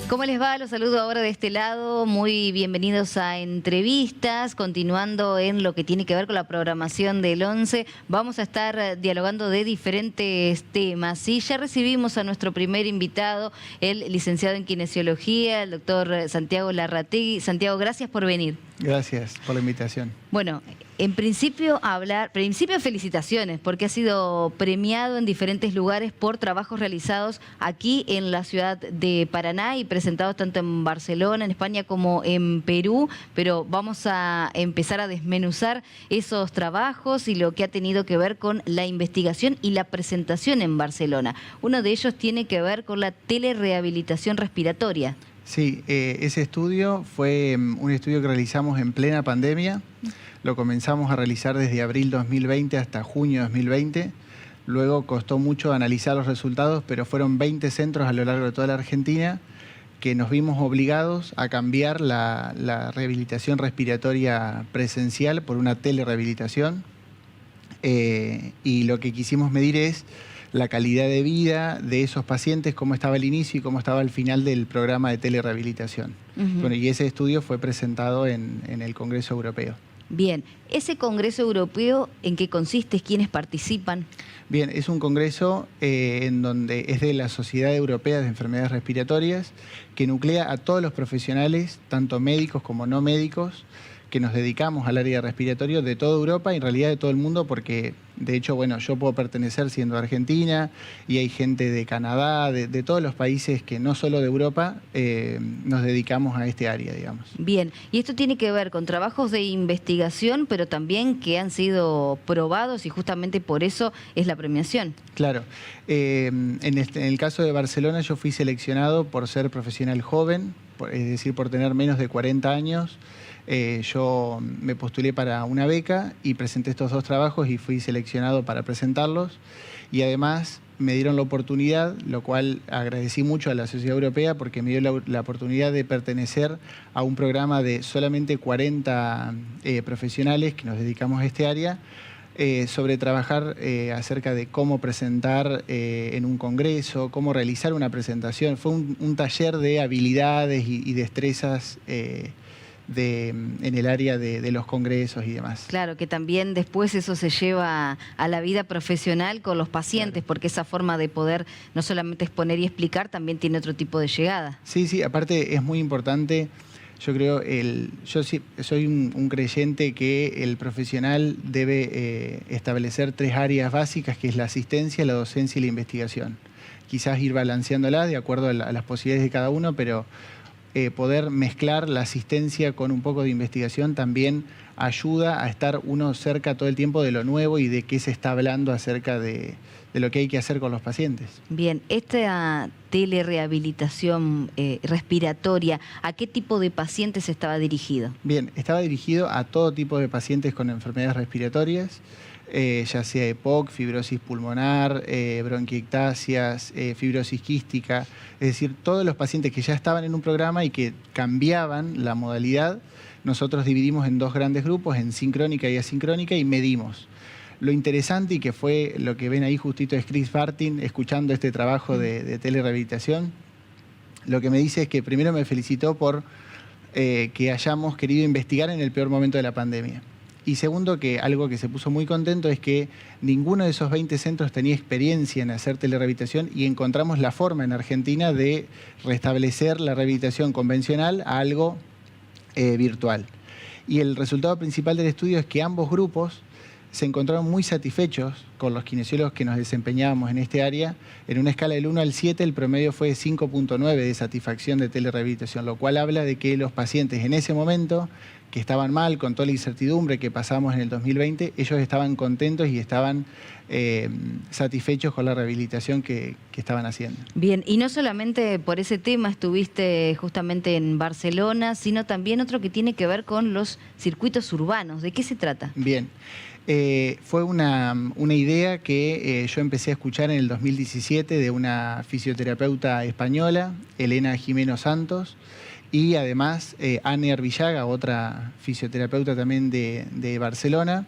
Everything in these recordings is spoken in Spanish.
¿Cómo les va? Los saludo ahora de este lado. Muy bienvenidos a Entrevistas. Continuando en lo que tiene que ver con la programación del 11, vamos a estar dialogando de diferentes temas. Sí, ya recibimos a nuestro primer invitado, el licenciado en Kinesiología, el doctor Santiago Larrategui. Santiago, gracias por venir. Gracias por la invitación. Bueno, en principio felicitaciones, porque ha sido premiado en diferentes lugares por trabajos realizados aquí en la ciudad de Paraná y presentados tanto en Barcelona, en España, como en Perú. Pero vamos a empezar a desmenuzar esos trabajos y lo que ha tenido que ver con la investigación y la presentación en Barcelona. Uno de ellos tiene que ver con la telerehabilitación respiratoria. Sí, ese estudio fue un estudio que realizamos en plena pandemia. Lo comenzamos a realizar desde abril 2020 hasta junio 2020. Luego costó mucho analizar los resultados, pero fueron 20 centros a lo largo de toda la Argentina que nos vimos obligados a cambiar la rehabilitación respiratoria presencial por una telerehabilitación. Y lo que quisimos medir es la calidad de vida de esos pacientes, cómo estaba al inicio y cómo estaba al final del programa de telerehabilitación. Bueno, y ese estudio fue presentado en el Congreso Europeo. Bien, ¿ese Congreso Europeo en qué consiste? ¿Quiénes participan? Bien, es un congreso en donde es de la Sociedad Europea de Enfermedades Respiratorias, que nuclea a todos los profesionales, tanto médicos como no médicos, que nos dedicamos al área de respiratorio de toda Europa y en realidad de todo el mundo, porque de hecho, bueno, yo puedo pertenecer siendo de Argentina y hay gente de Canadá, de todos los países que no solo de Europa nos dedicamos a este área, digamos. Bien, y esto tiene que ver con trabajos de investigación, pero también que han sido probados y justamente por eso es la premiación. Claro, en el caso de Barcelona yo fui seleccionado por ser profesional joven, es decir, por tener menos de 40 años. Yo me postulé para una beca y presenté estos dos trabajos y fui seleccionado para presentarlos. Y además me dieron la oportunidad, lo cual agradecí mucho a la Sociedad Europea porque me dio la oportunidad de pertenecer a un programa de solamente 40 profesionales que nos dedicamos a este área, sobre trabajar acerca de cómo presentar en un congreso, cómo realizar una presentación. Fue un taller de habilidades y destrezas en el área de los congresos y demás. Claro, que también después eso se lleva a la vida profesional con los pacientes, claro, porque esa forma de poder no solamente exponer y explicar también tiene otro tipo de llegada. Sí, sí, aparte es muy importante. Yo creo, yo sí, soy un creyente que el profesional debe establecer 3 áreas básicas, que es la asistencia, la docencia y la investigación. Quizás ir balanceándolas de acuerdo a las posibilidades de cada uno, pero poder mezclar la asistencia con un poco de investigación también ayuda a estar uno cerca todo el tiempo de lo nuevo y de qué se está hablando acerca de lo que hay que hacer con los pacientes. Bien, esta telerehabilitación respiratoria, ¿a qué tipo de pacientes estaba dirigido? Bien, estaba dirigido a todo tipo de pacientes con enfermedades respiratorias, ya sea EPOC, fibrosis pulmonar, bronquiectasias, fibrosis quística, es decir, todos los pacientes que ya estaban en un programa y que cambiaban la modalidad. Nosotros dividimos en 2 grandes grupos, en sincrónica y asincrónica, y medimos. Lo interesante, y que fue lo que ven ahí justito, es Chris Martin escuchando este trabajo de telerehabilitación. Lo que me dice es que primero me felicitó por que hayamos querido investigar en el peor momento de la pandemia. Y segundo, que algo que se puso muy contento es que ninguno de esos 20 centros tenía experiencia en hacer telerehabilitación y encontramos la forma en Argentina de restablecer la rehabilitación convencional a algo virtual. Y el resultado principal del estudio es que ambos grupos se encontraron muy satisfechos con los kinesiólogos que nos desempeñábamos en este área. En una escala del 1 al 7, el promedio fue 5.9 de satisfacción de telerehabilitación, lo cual habla de que los pacientes en ese momento, que estaban mal con toda la incertidumbre que pasamos en el 2020, ellos estaban contentos y estaban satisfechos con la rehabilitación que estaban haciendo. Bien, y no solamente por ese tema estuviste justamente en Barcelona, sino también otro que tiene que ver con los circuitos urbanos. ¿De qué se trata? Bien. Fue una idea que yo empecé a escuchar en el 2017 de una fisioterapeuta española, Elena Jimeno Santos, y además Anne Arvillaga, otra fisioterapeuta también de Barcelona,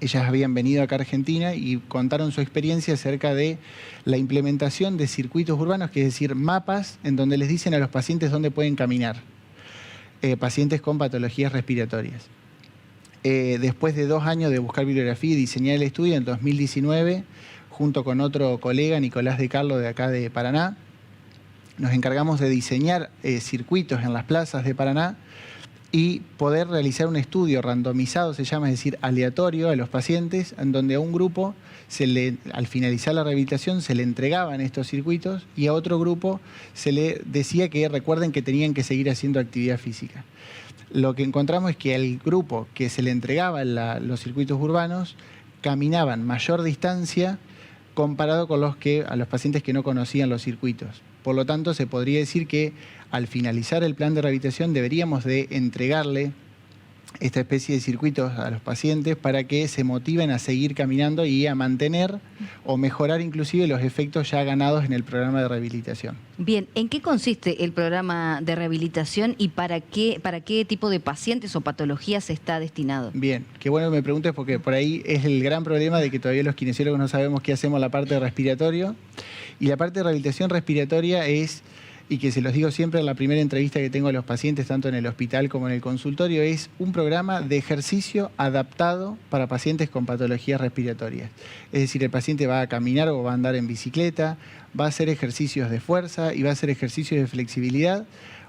Ellas habían venido acá a Argentina y contaron su experiencia acerca de la implementación de circuitos urbanos, que es decir, mapas en donde les dicen a los pacientes dónde pueden caminar, pacientes con patologías respiratorias. Después de 2 años de buscar bibliografía y diseñar el estudio, en 2019, junto con otro colega, Nicolás de Carlo, de acá de Paraná, nos encargamos de diseñar circuitos en las plazas de Paraná y poder realizar un estudio randomizado, se llama, es decir, aleatorio a los pacientes, en donde a un grupo, al finalizar la rehabilitación, se le entregaban estos circuitos y a otro grupo se le decía que recuerden que tenían que seguir haciendo actividad física. Lo que encontramos es que al grupo que se le entregaban los circuitos urbanos caminaban mayor distancia comparado con a los pacientes que no conocían los circuitos. Por lo tanto, se podría decir que al finalizar el plan de rehabilitación deberíamos de entregarle esta especie de circuitos a los pacientes para que se motiven a seguir caminando y a mantener o mejorar inclusive los efectos ya ganados en el programa de rehabilitación. Bien, ¿en qué consiste el programa de rehabilitación y para qué tipo de pacientes o patologías está destinado? Bien, qué bueno que me preguntes porque por ahí es el gran problema de que todavía los kinesiólogos no sabemos qué hacemos en la parte de respiratorio. Y la parte de rehabilitación respiratoria es, y que se los digo siempre en la primera entrevista que tengo a los pacientes, tanto en el hospital como en el consultorio, es un programa de ejercicio adaptado para pacientes con patologías respiratorias. Es decir, el paciente va a caminar o va a andar en bicicleta, va a hacer ejercicios de fuerza y va a hacer ejercicios de flexibilidad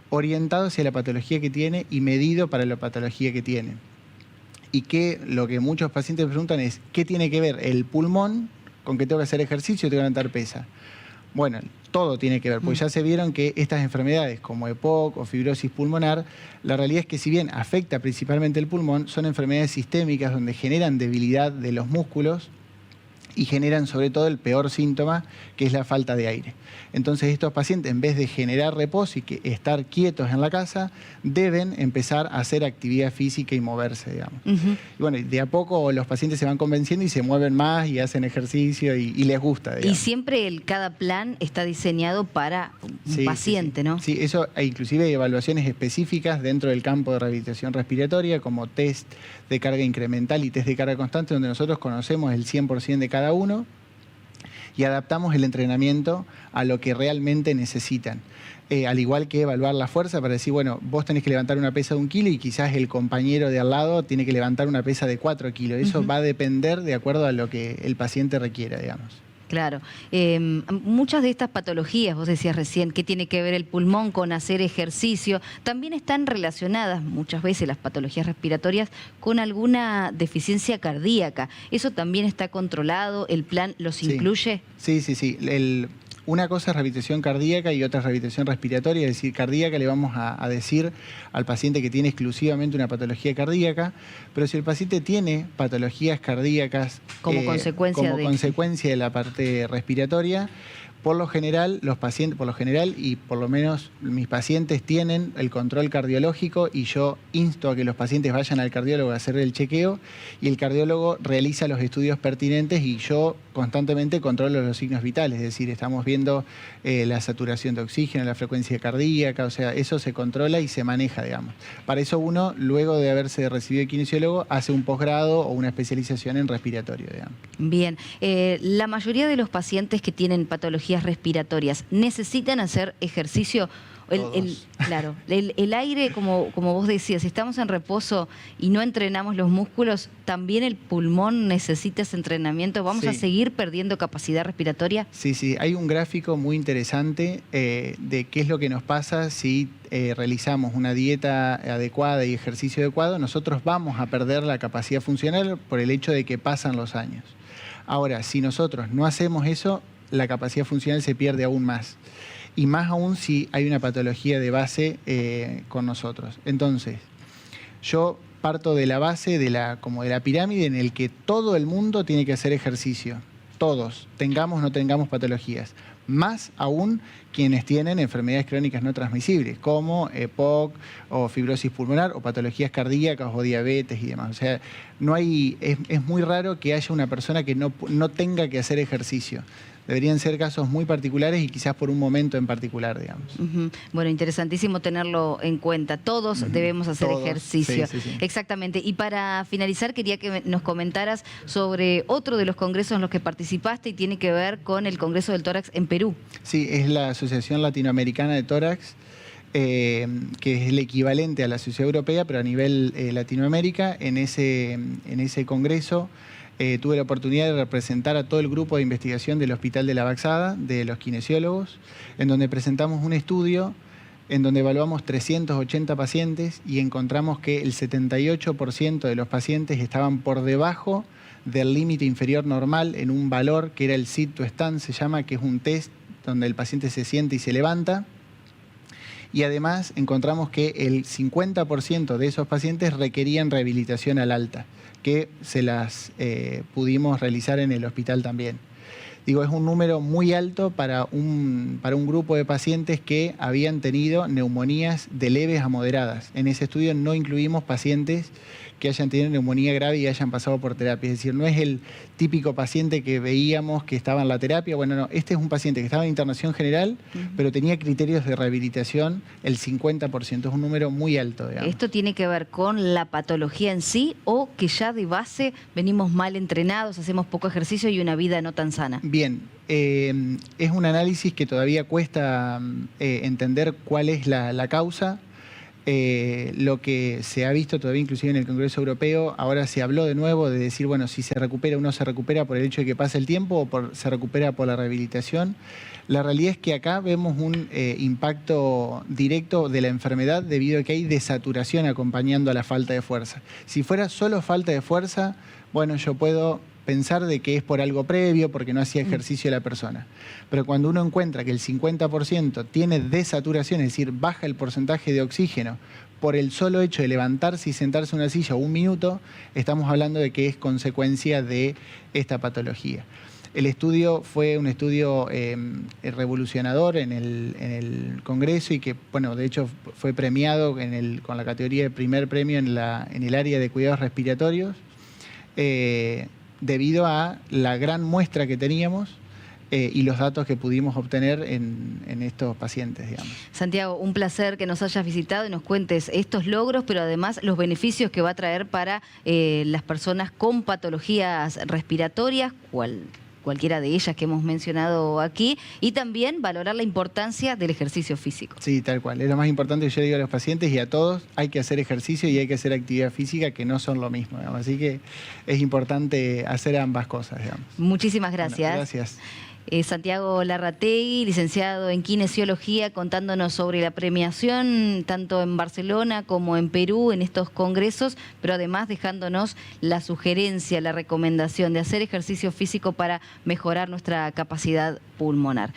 orientado hacia la patología que tiene y medido para la patología que tiene. Y que lo que muchos pacientes me preguntan es, ¿qué tiene que ver el pulmón con que tengo que hacer ejercicio y tengo que levantar pesa? Bueno, todo tiene que ver, porque ya se vieron que estas enfermedades como EPOC o fibrosis pulmonar, la realidad es que si bien afecta principalmente el pulmón, son enfermedades sistémicas donde generan debilidad de los músculos y generan sobre todo el peor síntoma, que es la falta de aire. Entonces estos pacientes, en vez de generar reposo y estar quietos en la casa, deben empezar a hacer actividad física y moverse, digamos. Y bueno, de a poco los pacientes se van convenciendo y se mueven más y hacen ejercicio y les gusta, digamos. Y siempre cada plan está diseñado para un paciente, ¿no? Sí, eso, inclusive hay evaluaciones específicas dentro del campo de rehabilitación respiratoria, como test de carga incremental y test de carga constante, donde nosotros conocemos el 100% de cada uno y adaptamos el entrenamiento a lo que realmente necesitan. Al igual que evaluar la fuerza para decir, bueno, vos tenés que levantar una pesa de 1 kilo y quizás el compañero de al lado tiene que levantar una pesa de 4 kilos. Eso va a depender de acuerdo a lo que el paciente requiera, digamos. Claro. Muchas de estas patologías, vos decías recién, que tiene que ver el pulmón con hacer ejercicio, también están relacionadas muchas veces las patologías respiratorias con alguna deficiencia cardíaca. ¿Eso también está controlado? ¿El plan los incluye? Sí. Una cosa es rehabilitación cardíaca y otra es rehabilitación respiratoria, es decir, cardíaca le vamos a decir al paciente que tiene exclusivamente una patología cardíaca, pero si el paciente tiene patologías cardíacas como consecuencia de la parte respiratoria, por lo general, y por lo menos mis pacientes tienen el control cardiológico y yo insto a que los pacientes vayan al cardiólogo a hacer el chequeo y el cardiólogo realiza los estudios pertinentes y yo constantemente controlo los signos vitales, es decir, estamos viendo la saturación de oxígeno, la frecuencia cardíaca, o sea, eso se controla y se maneja, digamos. Para eso uno, luego de haberse recibido de kinesiólogo, hace un posgrado o una especialización en respiratorio, digamos. Bien, la mayoría de los pacientes que tienen patologías respiratorias necesitan hacer ejercicio. Claro, el aire, como vos decías, si estamos en reposo y no entrenamos los músculos, también el pulmón necesita ese entrenamiento. ¿Vamos a seguir perdiendo capacidad respiratoria? Sí, hay un gráfico muy interesante de qué es lo que nos pasa si realizamos una dieta adecuada y ejercicio adecuado. Nosotros vamos a perder la capacidad funcional por el hecho de que pasan los años. Ahora, si nosotros no hacemos eso, la capacidad funcional se pierde aún más. Y más aún si hay una patología de base con nosotros. Entonces, yo parto de la base como de la pirámide en el que todo el mundo tiene que hacer ejercicio. Todos, tengamos o no tengamos patologías. Más aún quienes tienen enfermedades crónicas no transmisibles, como EPOC o fibrosis pulmonar o patologías cardíacas o diabetes y demás. O sea, es muy raro que haya una persona que no tenga que hacer ejercicio. Deberían ser casos muy particulares y quizás por un momento en particular, digamos. Bueno, interesantísimo tenerlo en cuenta. Todos debemos hacer ejercicio. Sí. Exactamente. Y para finalizar, quería que nos comentaras sobre otro de los congresos en los que participaste y tiene que ver con el Congreso del Tórax en Perú. Sí, es la Asociación Latinoamericana de Tórax, que es el equivalente a la Sociedad Europea, pero a nivel Latinoamérica. En ese congreso tuve la oportunidad de representar a todo el grupo de investigación del Hospital de la Baxada, de los kinesiólogos, en donde presentamos un estudio en donde evaluamos 380 pacientes y encontramos que el 78% de los pacientes estaban por debajo del límite inferior normal en un valor que era el sit to stand, se llama, que es un test donde el paciente se siente y se levanta. Y además encontramos que el 50% de esos pacientes requerían rehabilitación al alta, que se las pudimos realizar en el hospital también. Digo, es un número muy alto para un grupo de pacientes que habían tenido neumonías de leves a moderadas. En ese estudio no incluimos pacientes que hayan tenido neumonía grave y hayan pasado por terapia. Es decir, no es el típico paciente que veíamos que estaba en la terapia. Bueno, no, este es un paciente que estaba en internación general, pero tenía criterios de rehabilitación el 50%. Es un número muy alto, digamos. ¿Esto tiene que ver con la patología en sí o que ya de base venimos mal entrenados, hacemos poco ejercicio y una vida no tan sana? Bien, es un análisis que todavía cuesta entender cuál es la causa. Lo que se ha visto todavía inclusive en el Congreso Europeo, ahora se habló de nuevo de decir, bueno, si se recupera o no se recupera por el hecho de que pase el tiempo o se recupera por la rehabilitación. La realidad es que acá vemos un impacto directo de la enfermedad debido a que hay desaturación acompañando a la falta de fuerza. Si fuera solo falta de fuerza, bueno, yo puedo pensar de que es por algo previo, porque no hacía ejercicio la persona. Pero cuando uno encuentra que el 50% tiene desaturación, es decir, baja el porcentaje de oxígeno por el solo hecho de levantarse y sentarse en una silla un minuto, estamos hablando de que es consecuencia de esta patología. El estudio fue un estudio revolucionador en el Congreso y que, bueno, de hecho fue premiado con la categoría de primer premio en el área de cuidados respiratorios, debido a la gran muestra que teníamos y los datos que pudimos obtener en estos pacientes, digamos. Santiago, un placer que nos hayas visitado y nos cuentes estos logros, pero además los beneficios que va a traer para las personas con patologías respiratorias, cualquiera de ellas que hemos mencionado aquí, y también valorar la importancia del ejercicio físico. Sí, tal cual. Es lo más importante que yo digo a los pacientes y a todos, hay que hacer ejercicio y hay que hacer actividad física, que no son lo mismo, digamos. Así que es importante hacer ambas cosas, digamos. Muchísimas gracias. Bueno, gracias. Santiago Larrategui, licenciado en Kinesiología, contándonos sobre la premiación tanto en Barcelona como en Perú en estos congresos, pero además dejándonos la sugerencia, la recomendación de hacer ejercicio físico para mejorar nuestra capacidad pulmonar.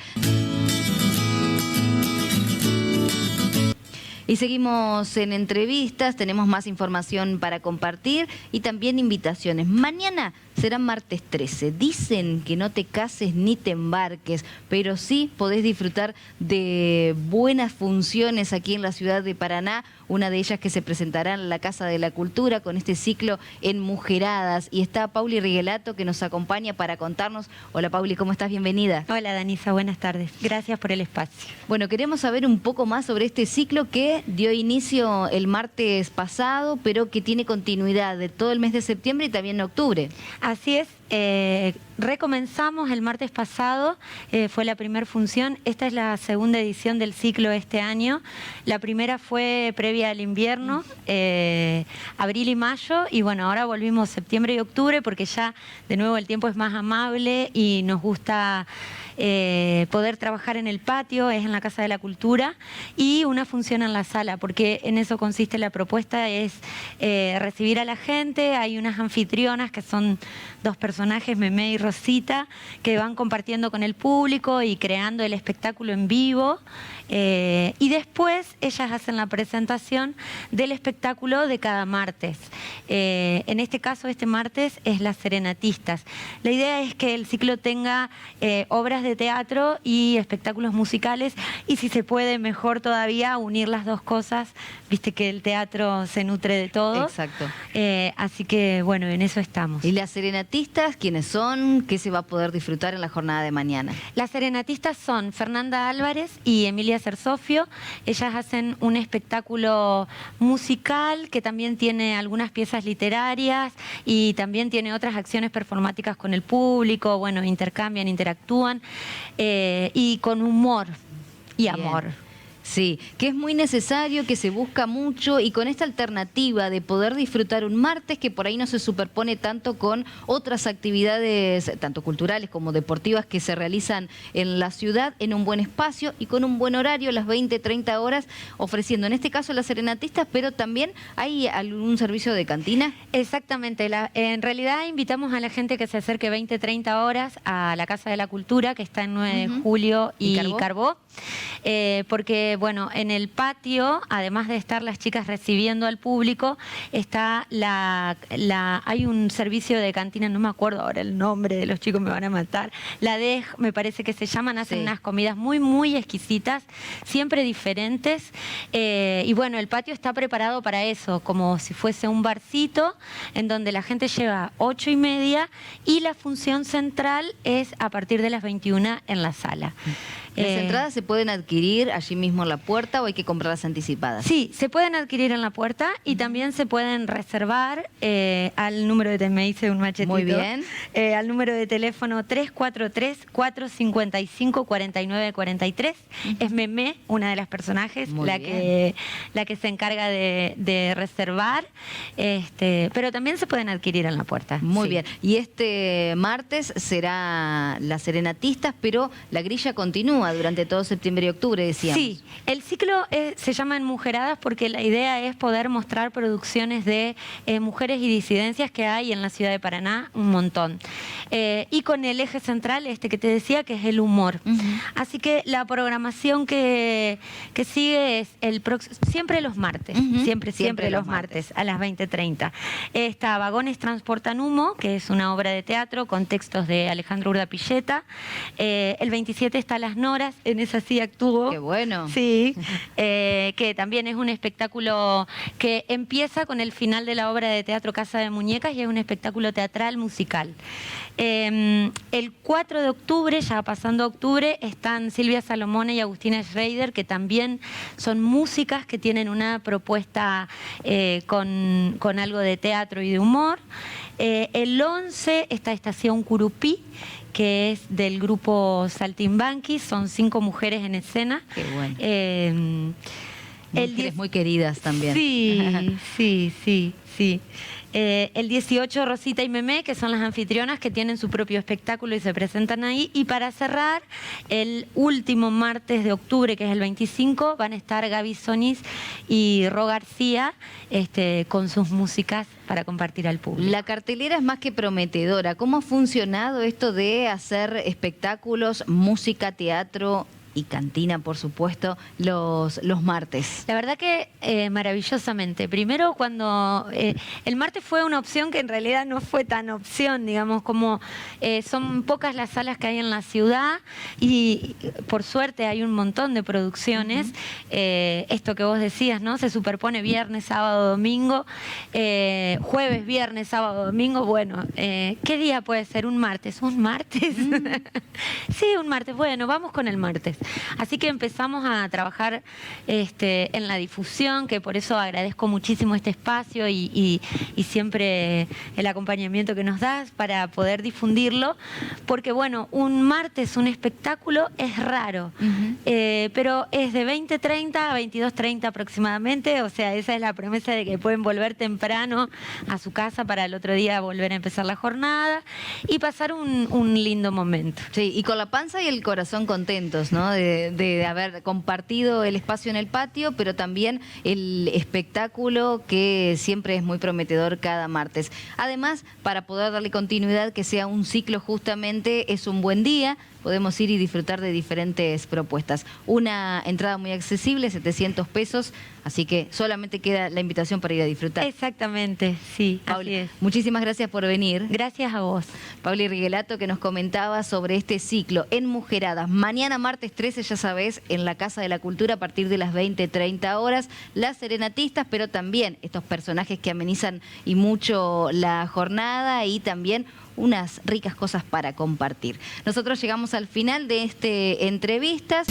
Y seguimos en entrevistas, tenemos más información para compartir y también invitaciones. Mañana será martes 13. Dicen que no te cases ni te embarques, pero sí podés disfrutar de buenas funciones aquí en la ciudad de Paraná. Una de ellas que se presentará en la Casa de la Cultura con este ciclo Enmujeradas. Y está Pauli Riguelato que nos acompaña para contarnos. Hola Pauli, ¿cómo estás? Bienvenida. Hola Danisa, buenas tardes. Gracias por el espacio. Bueno, queremos saber un poco más sobre este ciclo que dio inicio el martes pasado, pero que tiene continuidad de todo el mes de septiembre y también en octubre. Así es, recomenzamos el martes pasado, fue la primera función. Esta es la segunda edición del ciclo este año. La primera fue previa al invierno, abril y mayo, y bueno, ahora volvimos septiembre y octubre porque ya de nuevo el tiempo es más amable y nos gusta poder trabajar en el patio, es en la Casa de la Cultura, y una función en la sala, porque en eso consiste la propuesta, es recibir a la gente. Hay unas anfitrionas que son dos personajes, Memé y Rosita, que van compartiendo con el público y creando el espectáculo en vivo, y después ellas hacen la presentación del espectáculo de cada martes. En este caso, este martes es Las Serenatistas. La idea es que el ciclo tenga obras de teatro y espectáculos musicales, y si se puede, mejor todavía, unir las dos cosas. Viste que el teatro se nutre de todo. Exacto. Así que, bueno, en eso estamos. Y Las Serenatistas serenatistas, quiénes son, qué se va a poder disfrutar en la jornada de mañana. Las serenatistas son Fernanda Álvarez y Emilia Cersofio. Ellas hacen un espectáculo musical que también tiene algunas piezas literarias y también tiene otras acciones performáticas con el público. Bueno, intercambian, interactúan y con humor y Bien. amor. Sí, que es muy necesario, que se busca mucho y con esta alternativa de poder disfrutar un martes que por ahí no se superpone tanto con otras actividades, tanto culturales como deportivas, que se realizan en la ciudad en un buen espacio y con un buen horario, las 20, 30 horas, ofreciendo en este caso las serenatistas, pero también hay algún servicio de cantina. Exactamente, en realidad invitamos a la gente que se acerque 20, 30 horas a la Casa de la Cultura, que está en 9 de julio y Carbó. Porque, bueno, en el patio, además de estar las chicas recibiendo al público, está hay un servicio de cantina, no me acuerdo ahora el nombre de los chicos, me van a matar. La DEJ, me parece que se llaman, hacen unas comidas muy, muy exquisitas, siempre diferentes. Y bueno, el patio está preparado para eso, como si fuese un barcito, en donde la gente lleva 8:30 y la función central es a partir de las 21 en la sala. ¿Las entradas se pueden adquirir allí mismo en la puerta o hay que comprarlas anticipadas? Sí, se pueden adquirir en la puerta y también se pueden reservar al número de... Me hice un machetito. Muy bien. Al número de teléfono 343-455-4943. Es Memé, una de las personajes, la que se encarga de reservar. Pero también se pueden adquirir en la puerta. Muy bien. Y este martes será las serenatistas, pero la grilla continúa durante todo septiembre y octubre, decíamos. Sí, el ciclo se llama Enmujeradas porque la idea es poder mostrar producciones de mujeres y disidencias que hay en la ciudad de Paraná, un montón. Y con el eje central, que te decía, que es el humor. Así que la programación que sigue es siempre los martes, siempre los martes, a las 20:30. Está Vagones Transportan Humo, que es una obra de teatro con textos de Alejandro Urdapilleta. El 27 está Las Noras, en esa sí actuó. Qué bueno. Sí, que también es un espectáculo que empieza con el final de la obra de teatro Casa de Muñecas y es un espectáculo teatral musical. El 4 de octubre, ya pasando octubre, están Silvia Salomone y Agustina Schrader, que también son músicas que tienen una propuesta con algo de teatro y de humor. El 11 está Estación Curupí, que es del grupo Saltimbanqui, son 5 mujeres en escena. Qué bueno. Mujeres muy queridas también. Sí. El 18 Rosita y Memé, que son las anfitrionas que tienen su propio espectáculo y se presentan ahí. Y para cerrar, el último martes de octubre, que es el 25, van a estar Gaby Sonís y Ro García con sus músicas para compartir al público. La cartelera es más que prometedora. ¿Cómo ha funcionado esto de hacer espectáculos, música, teatro y cantina, por supuesto, los martes? La verdad que maravillosamente. Primero, cuando el martes fue una opción que en realidad no fue tan opción, digamos, como son pocas las salas que hay en la ciudad y por suerte hay un montón de producciones. Esto que vos decías, ¿no? Se superpone viernes, sábado, domingo, jueves, viernes, sábado, domingo. Bueno, ¿qué día puede ser? ¿Un martes? ¿Un martes? Sí, un martes. Bueno, vamos con el martes. Así que empezamos a trabajar en la difusión, que por eso agradezco muchísimo este espacio y siempre el acompañamiento que nos das para poder difundirlo, porque bueno, un martes un espectáculo es raro, pero es de 20:30 a 22:30 aproximadamente, o sea, esa es la promesa de que pueden volver temprano a su casa para el otro día volver a empezar la jornada y pasar un lindo momento. Sí, y con la panza y el corazón contentos, ¿no? De haber compartido el espacio en el patio, pero también el espectáculo que siempre es muy prometedor cada martes. Además, para poder darle continuidad, que sea un ciclo justamente, es un buen día. Podemos ir y disfrutar de diferentes propuestas. Una entrada muy accesible, 700 pesos, así que solamente queda la invitación para ir a disfrutar. Exactamente, sí, Pauli, así es. muchísimas gracias por venir. Gracias a vos. Pauli Riguelato, que nos comentaba sobre este ciclo Enmujeradas. Mañana martes 13, ya sabés, en la Casa de la Cultura a partir de las 20:30 horas, las serenatistas, pero también estos personajes que amenizan y mucho la jornada y también unas ricas cosas para compartir. Nosotros llegamos al final de este entrevistas.